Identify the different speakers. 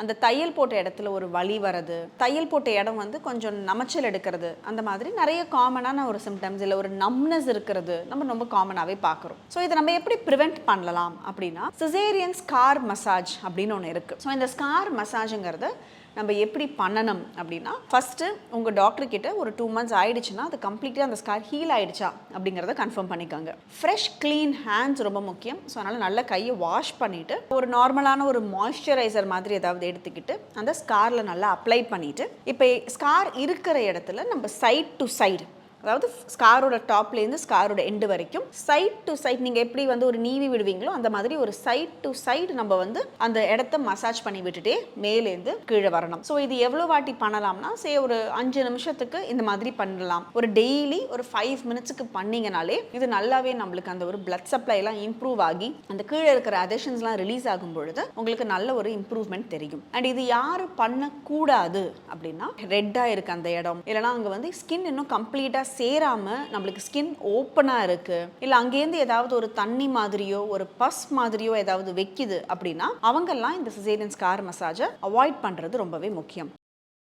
Speaker 1: அந்த தையல் போட்ட இடத்துல ஒரு வலி வரது, தையல் போட்ட இடம் வந்து கொஞ்சம் நமைச்சல் எடுக்கிறது, அந்த மாதிரி நிறைய காமனான ஒரு சிம்டம்ஸ் இல்லை ஒரு நம்னஸ் இருக்கிறது நம்ம ரொம்ப காமனாகவே பார்க்குறோம். ஸோ இதை நம்ம எப்படி ப்ரிவெண்ட் பண்ணலாம் அப்படின்னா சிசேரியன் ஸ்கார் மசாஜ் அப்படின்னு ஒன்று இருக்குது. ஸோ இந்த ஸ்கார் மசாஜுங்கிறது நம்ம எப்படி பண்ணணும் அப்படின்னா ஃபஸ்ட்டு உங்கள் டாக்டர் கிட்ட ஒரு 2 months ஆயிடுச்சுன்னா அது கம்ப்ளீட்டாக அந்த ஸ்கார் ஹீல் ஆயிடுச்சா அப்படிங்கிறத கன்ஃபார்ம் பண்ணிக்கோங்க. ஃப்ரெஷ் க்ளீன் ஹேண்ட்ஸ் ரொம்ப முக்கியம். ஸோ அதனால் நல்ல கையை வாஷ் பண்ணிவிட்டு ஒரு நார்மலான ஒரு மாய்ஸ்சரைசர் மாதிரி ஏதாவது எடுத்துக்கிட்டு அந்த ஸ்காரில் நல்லா அப்ளை பண்ணிவிட்டு இப்போ ஸ்கார் இருக்கிற இடத்துல நம்ம சைட் டு சைடு, அதாவது ஸ்காரோட டாப்லேருந்து ஸ்காரோட எண்டு வரைக்கும் சைட் டு சைட் நீங்கள் எப்படி வந்து ஒரு நீவி விடுவீங்களோ அந்த மாதிரி ஒரு சைட் டு சைடு நம்ம வந்து அந்த இடத்த மசாஜ் பண்ணி விட்டுட்டே மேலேருந்து கீழே வரணும். ஸோ இது எவ்வளோ வாட்டி பண்ணலாம்னா ஒரு 5 நிமிஷத்துக்கு இந்த மாதிரி பண்ணலாம். ஒரு டெய்லி ஒரு 5 minutesக்கு பண்ணிங்கனாலே இது நல்லாவே நம்மளுக்கு அந்த ஒரு பிளட் சப்ளைலாம் இம்ப்ரூவ் ஆகி அந்த கீழே இருக்கிற அதேஷன்ஸ்லாம் ரிலீஸ் ஆகும் பொழுது உங்களுக்கு நல்ல ஒரு இம்ப்ரூவ்மெண்ட் தெரியும். அண்ட் இது யார் பண்ணக்கூடாது அப்படின்னா ரெட்டாக இருக்குது அந்த இடம், இல்லைனா அங்கே வந்து ஸ்கின் இன்னும் கம்ப்ளீட்டாக சேராம நம்மளுக்கு ஸ்கின் ஓப்பனா இருக்கு, இல்ல அங்கேருந்து ஏதாவது ஒரு தண்ணி மாதிரியோ ஒரு பஸ் மாதிரியோ ஏதாவது வைக்குது அப்படின்னா அவங்கெல்லாம் இந்த சிசேரியன் ஸ்கார் மசாஜை அவாய்ட் பண்றது ரொம்பவே முக்கியம்.